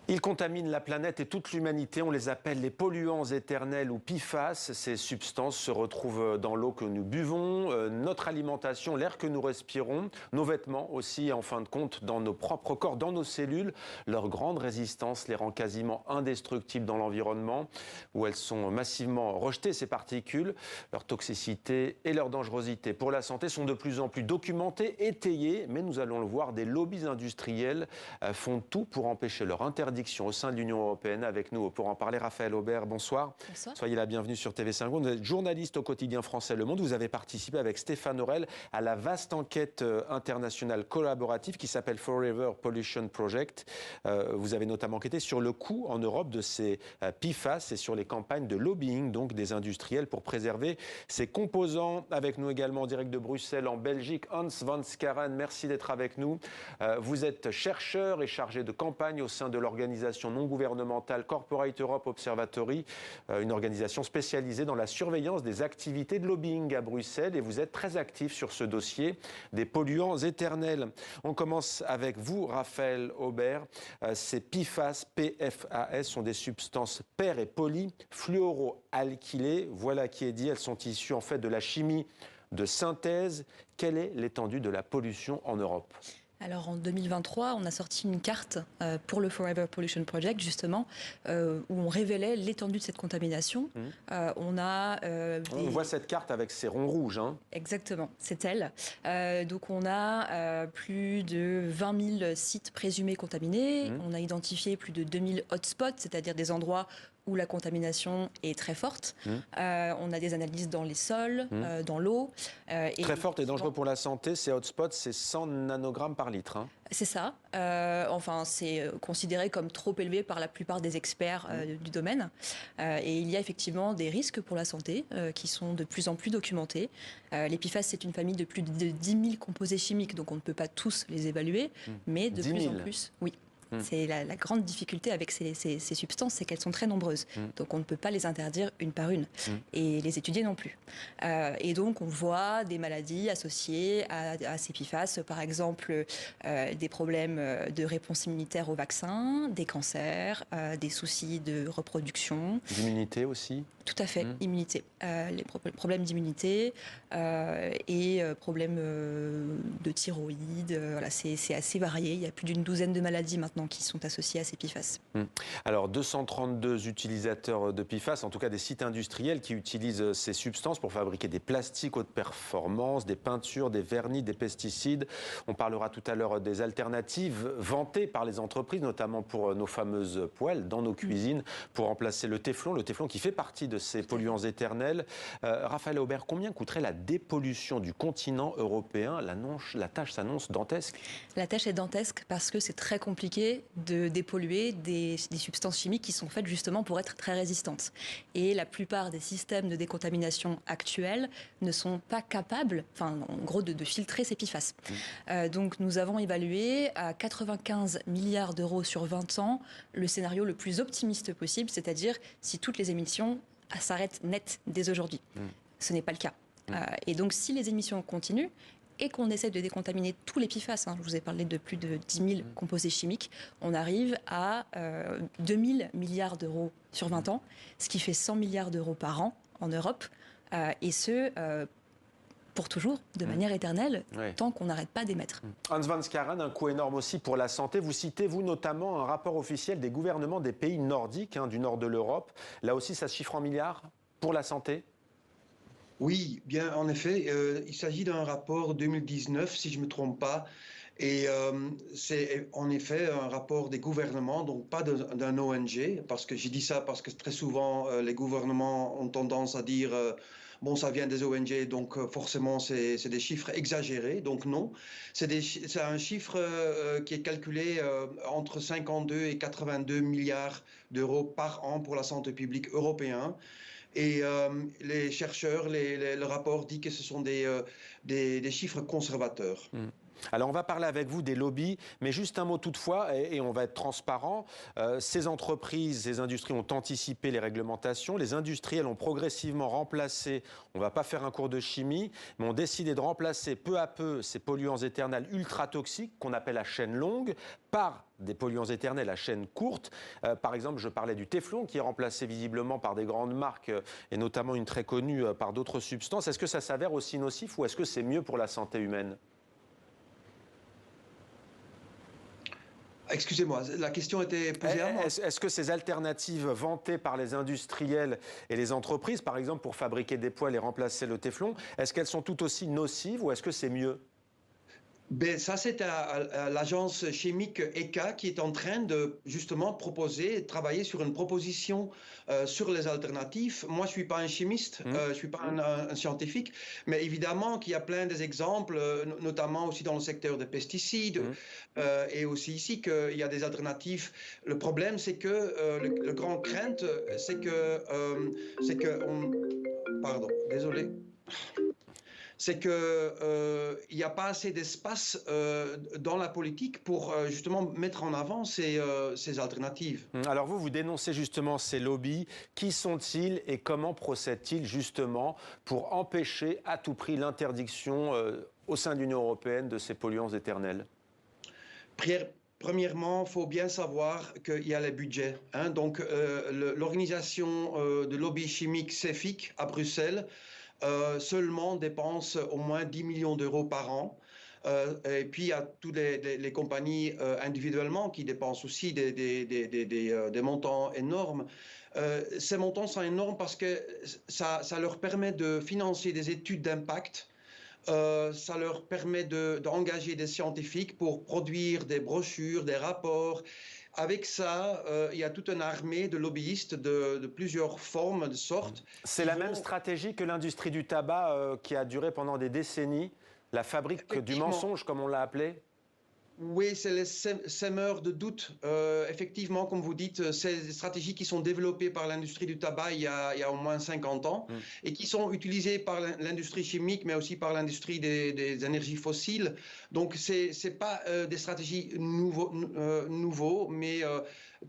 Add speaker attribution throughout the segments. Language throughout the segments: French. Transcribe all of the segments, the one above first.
Speaker 1: Ils contaminent la planète et toute l'humanité. On les appelle les polluants éternels ou PFAS. Ces substances se retrouvent dans l'eau que nous buvons, notre alimentation, l'air que nous respirons, nos vêtements aussi, et en fin de compte, dans nos propres corps, dans nos cellules. Leur grande résistance les rend quasiment indestructibles dans l'environnement, où elles sont massivement rejetées, ces particules. Leur toxicité et leur dangerosité pour la santé sont de plus en plus documentées, étayées, mais nous allons le voir, des lobbies industriels font tout pour empêcher leur interdiction au sein de l'Union européenne. Avec nous pour en parler, Raphaël Aubert, bonsoir.
Speaker 2: Bonsoir.
Speaker 1: Soyez la bienvenue sur TV5 Monde. Vous êtes journaliste au quotidien français Le Monde. Vous avez participé avec Stéphane Aurel à la vaste enquête internationale collaborative qui s'appelle Forever Pollution Project. Vous avez notamment enquêté sur le coût en Europe de ces PFAS et sur les campagnes de lobbying donc des industriels pour préserver ces composants. Avec nous également en direct de Bruxelles en Belgique, Hans van Skaren, merci d'être avec nous. Vous êtes chercheur et chargé de campagne au sein de l'organisation non gouvernementale Corporate Europe Observatory, une organisation spécialisée dans la surveillance des activités de lobbying à Bruxelles, et vous êtes très actif sur ce dossier des polluants éternels. On commence avec vous, Raphaël Aubert. Ces PFAS, PFAS, sont des substances per- et polyfluoroalkylées. Voilà qui est dit, elles sont issues en fait de la chimie de synthèse. Quelle est l'étendue de la pollution en Europe ?
Speaker 2: Alors en 2023, on a sorti une carte pour le Forever Pollution Project, justement, où on révélait l'étendue de cette contamination. On
Speaker 1: voit cette carte avec ses ronds rouges. Hein.
Speaker 2: Exactement, c'est elle. Donc on a plus de 20 000 sites présumés contaminés. On a identifié plus de 2000 hotspots, c'est-à-dire des endroits où la contamination est très forte. On a des analyses dans les sols, dans l'eau.
Speaker 1: Très forte et dangereux pour la santé. Ces hotspots, c'est 100 nanogrammes par litre. Hein.
Speaker 2: C'est ça. Enfin, c'est considéré comme trop élevé par la plupart des experts du domaine. Et il y a effectivement des risques pour la santé qui sont de plus en plus documentés. Les PFAS, c'est une famille de plus de 10 000 composés chimiques, donc on ne peut pas tous les évaluer, mais de plus en plus, oui. C'est la grande difficulté avec ces substances, c'est qu'elles sont très nombreuses. Donc on ne peut pas les interdire une par une, et les étudier non plus. Et donc on voit des maladies associées à ces PFAS, par exemple des problèmes de réponse immunitaire aux vaccins, des cancers, des soucis de reproduction.
Speaker 1: D'immunité aussi ?
Speaker 2: Tout à fait, immunité. Les problèmes d'immunité et problèmes de thyroïde. Voilà, c'est assez varié. Il y a plus d'une douzaine de maladies maintenant qui sont associées à ces PFAS.
Speaker 1: Alors 232 utilisateurs de PFAS, en tout cas des sites industriels qui utilisent ces substances pour fabriquer des plastiques haute performance, des peintures, des vernis, des pesticides. On parlera tout à l'heure des alternatives vantées par les entreprises, notamment pour nos fameuses poêles dans nos cuisines, pour remplacer le téflon qui fait partie de ces polluants éternels. Raphaël Aubert, combien coûterait la dépollution du continent européen ? La tâche s'annonce dantesque.
Speaker 2: La tâche est dantesque parce que c'est très compliqué de dépolluer des substances chimiques qui sont faites justement pour être très résistantes. Et la plupart des systèmes de décontamination actuels ne sont pas capables, enfin en gros, de filtrer ces PFAS. Donc nous avons évalué à 95 milliards d'euros sur 20 ans le scénario le plus optimiste possible, c'est-à-dire si toutes les émissions s'arrêtent net dès aujourd'hui. Ce n'est pas le cas. Et donc si les émissions continuent, et qu'on essaie de décontaminer tous les PFAS, je vous ai parlé de plus de 10 000 composés chimiques, on arrive à 2 000 milliards d'euros sur 20 ans, ce qui fait 100 milliards d'euros par an en Europe, et ce, pour toujours, de manière éternelle, tant qu'on n'arrête pas d'émettre.
Speaker 1: Hans van Skaren, un coût énorme aussi pour la santé. Vous citez, vous notamment, un rapport officiel des gouvernements des pays nordiques, du nord de l'Europe. Là aussi, ça se chiffre en milliards pour la santé ?
Speaker 3: Oui, bien, en effet, il s'agit d'un rapport 2019, si je ne me trompe pas, et c'est en effet un rapport des gouvernements, donc pas d'un ONG, parce que j'ai dit ça parce que très souvent les gouvernements ont tendance à dire bon, ça vient des ONG, donc forcément c'est des chiffres exagérés, donc non, c'est un chiffre qui est calculé entre 52 et 82 milliards d'euros par an pour la santé publique européenne. Et les chercheurs, le rapport dit que ce sont des chiffres conservateurs.
Speaker 1: Alors on va parler avec vous des lobbies, mais juste un mot toutefois, et on va être transparent. Ces entreprises, ces industries ont anticipé les réglementations. Les industriels ont progressivement remplacé, on ne va pas faire un cours de chimie, mais ont décidé de remplacer peu à peu ces polluants éternels ultra toxiques qu'on appelle à chaîne longue par des polluants éternels à chaîne courte. Par exemple, je parlais du téflon qui est remplacé visiblement par des grandes marques et notamment une très connue par d'autres substances. Est-ce que ça s'avère aussi nocif ou est-ce que c'est mieux pour la santé humaine ?
Speaker 3: Excusez-moi, la question était posée à moi.
Speaker 1: Est-ce que ces alternatives vantées par les industriels et les entreprises, par exemple pour fabriquer des poêles et remplacer le téflon, est-ce qu'elles sont tout aussi nocives ou est-ce que c'est mieux ?
Speaker 3: Ben, ça, c'est à l'agence chimique ECHA qui est en train de justement proposer, travailler sur une proposition sur les alternatives. Moi, je ne suis pas un chimiste, je ne suis pas un scientifique, mais évidemment qu'il y a plein d'exemples, notamment aussi dans le secteur des pesticides et aussi ici qu'il y a des alternatives. Le problème, c'est que le grand crainte, pardon, désolé. C'est qu'il n'y a pas assez d'espace dans la politique pour justement mettre en avant ces alternatives.
Speaker 1: Alors vous dénoncez justement ces lobbies. Qui sont-ils et comment procèdent-ils justement pour empêcher à tout prix l'interdiction au sein de l'Union européenne de ces polluants éternels ?
Speaker 3: Premièrement, il faut bien savoir qu'il y a les budgets. Donc l'organisation de lobby chimique CEFIC à Bruxelles seulement dépense au moins 10 millions d'euros par an. Et puis, il y a toutes les compagnies individuellement qui dépensent aussi des montants énormes. Ces montants sont énormes parce que ça leur permet de financer des études d'impact. Ça leur permet d'engager des scientifiques pour produire des brochures, des rapports. Avec ça, il y a toute une armée de lobbyistes de plusieurs formes, de sortes.
Speaker 1: C'est la même stratégie que l'industrie du tabac qui a duré pendant des décennies, la fabrique du mensonge, comme on l'a appelé.
Speaker 3: Oui, c'est les semeurs de doute. Effectivement, comme vous dites, c'est des stratégies qui sont développées par l'industrie du tabac il y a au moins 50 ans et qui sont utilisées par l'industrie chimique, mais aussi par l'industrie des énergies fossiles. Donc, ce n'est pas des stratégies nouveaux, mais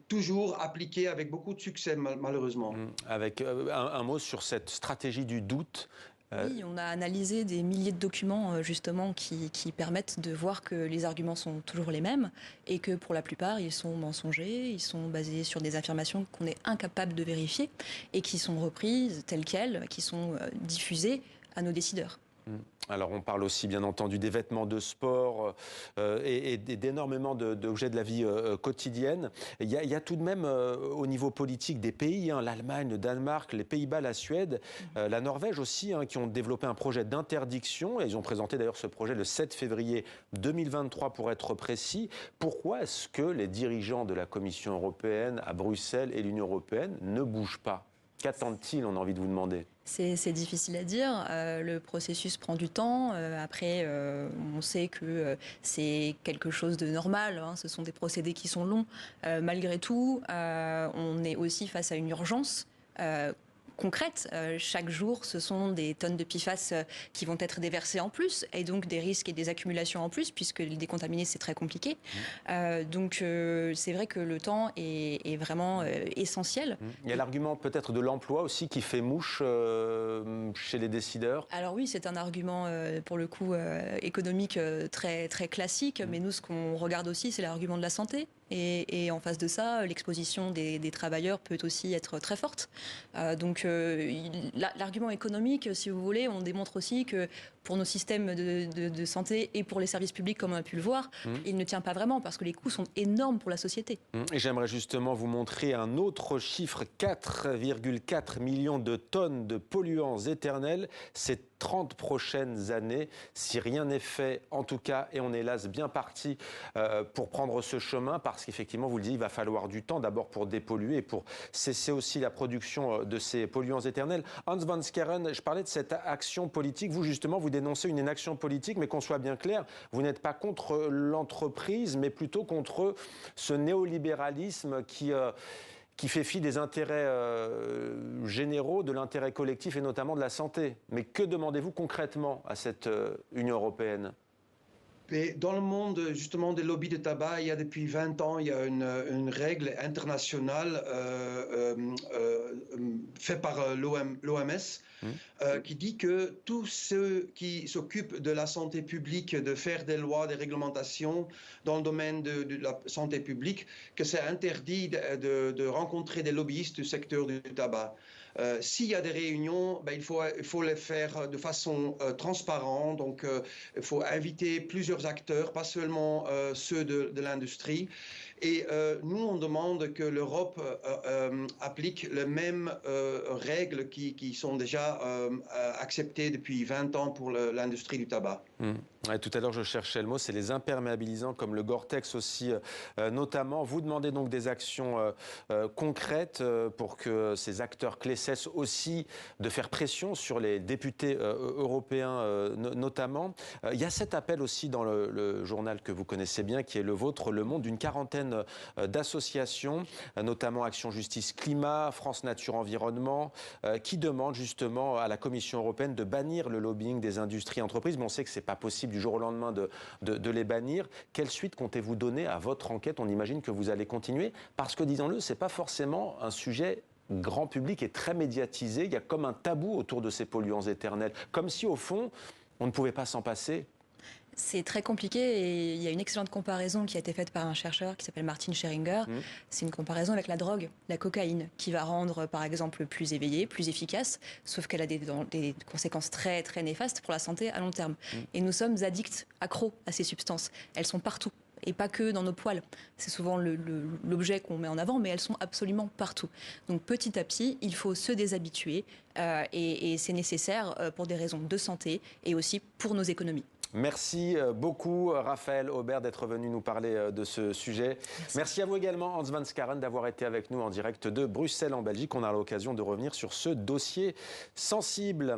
Speaker 3: toujours appliquées avec beaucoup de succès, malheureusement.
Speaker 1: Avec un mot sur cette stratégie du doute.
Speaker 2: Oui, on a analysé des milliers de documents justement qui permettent de voir que les arguments sont toujours les mêmes et que pour la plupart ils sont mensongers, ils sont basés sur des affirmations qu'on est incapable de vérifier et qui sont reprises telles quelles, qui sont diffusées à nos décideurs.
Speaker 1: Alors on parle aussi bien entendu des vêtements de sport et d'énormément d'objets de la vie quotidienne. Il y a tout de même au niveau politique des pays, l'Allemagne, le Danemark, les Pays-Bas, la Suède, la Norvège aussi, qui ont développé un projet d'interdiction. Et ils ont présenté d'ailleurs ce projet le 7 février 2023 pour être précis. Pourquoi est-ce que les dirigeants de la Commission européenne à Bruxelles et l'Union européenne ne bougent pas ? Qu'attendent-ils, on a envie de vous demander ?
Speaker 2: C'est difficile à dire. Le processus prend du temps. Après, on sait que c'est quelque chose de normal. Ce sont des procédés qui sont longs. Malgré tout, on est aussi face à une urgence concrète. Chaque jour, ce sont des tonnes de PFAS qui vont être déversées en plus, et donc des risques et des accumulations en plus, puisque les décontaminer, c'est très compliqué. Donc c'est vrai que le temps est vraiment essentiel.
Speaker 1: Il y a l'argument peut-être de l'emploi aussi qui fait mouche chez les décideurs.
Speaker 2: Alors oui, c'est un argument pour le coup économique très, très classique, mais nous, ce qu'on regarde aussi, c'est l'argument de la santé. Et en face de ça, l'exposition des travailleurs peut aussi être très forte. Donc l'argument économique, si vous voulez, on démontre aussi que pour nos systèmes de santé et pour les services publics, comme on a pu le voir, il ne tient pas vraiment parce que les coûts sont énormes pour la société.
Speaker 1: Et j'aimerais justement vous montrer un autre chiffre, 4,4 millions de tonnes de polluants éternels. C'est 30 prochaines années, si rien n'est fait, en tout cas, et on est hélas bien parti pour prendre ce chemin, parce qu'effectivement, vous le dites, il va falloir du temps, d'abord pour dépolluer et pour cesser aussi la production de ces polluants éternels. Hans van Scharen, je parlais de cette action politique. Vous, justement, vous dénoncez une inaction politique, mais qu'on soit bien clair, vous n'êtes pas contre l'entreprise, mais plutôt contre ce néolibéralisme qui fait fi des intérêts généraux, de l'intérêt collectif et notamment de la santé. Mais que demandez-vous concrètement à cette Union européenne ?
Speaker 3: Et dans le monde justement des lobbies de tabac, il y a depuis 20 ans, il y a une règle internationale faite par l'OMS qui dit que tous ceux qui s'occupent de la santé publique, de faire des lois, des réglementations dans le domaine de la santé publique, que c'est interdit de rencontrer des lobbyistes du secteur du tabac. S'il y a des réunions, ben, il faut les faire de façon transparente. Donc, il faut inviter plusieurs acteurs, pas seulement ceux de l'industrie. Et nous, on demande que l'Europe applique les mêmes règles qui sont déjà acceptées depuis 20 ans pour l'industrie du tabac.
Speaker 1: Ouais, tout à l'heure, je cherchais le mot, c'est les imperméabilisants comme le Gore-Tex aussi, notamment. Vous demandez donc des actions concrètes pour que ces acteurs clés cessent aussi de faire pression sur les députés européens notamment. Il y a cet appel aussi dans le journal que vous connaissez bien, qui est le vôtre, Le Monde, d'une quarantaine d'associations, notamment Action Justice Climat, France Nature Environnement, qui demandent justement à la Commission européenne de bannir le lobbying des industries et entreprises. Mais on sait que ce n'est pas possible du jour au lendemain de les bannir. Quelle suite comptez-vous donner à votre enquête? On imagine que vous allez continuer, parce que, disons-le, ce n'est pas forcément un sujet grand public et très médiatisé. Il y a comme un tabou autour de ces polluants éternels, comme si, au fond, on ne pouvait pas s'en passer.
Speaker 2: C'est très compliqué et il y a une excellente comparaison qui a été faite par un chercheur qui s'appelle Martin Scheringer. C'est une comparaison avec la drogue, la cocaïne, qui va rendre par exemple plus éveillée, plus efficace, sauf qu'elle a des conséquences très, très néfastes pour la santé à long terme. Et nous sommes addicts, accros à ces substances. Elles sont partout. Et pas que dans nos poils. C'est souvent l'objet qu'on met en avant, mais elles sont absolument partout. Donc petit à petit, il faut se déshabituer et c'est nécessaire pour des raisons de santé et aussi pour nos économies.
Speaker 1: Merci beaucoup, Raphaël Aubert, d'être venu nous parler de ce sujet. Merci à vous également, Hans van Skaren, d'avoir été avec nous en direct de Bruxelles, en Belgique. On a l'occasion de revenir sur ce dossier sensible.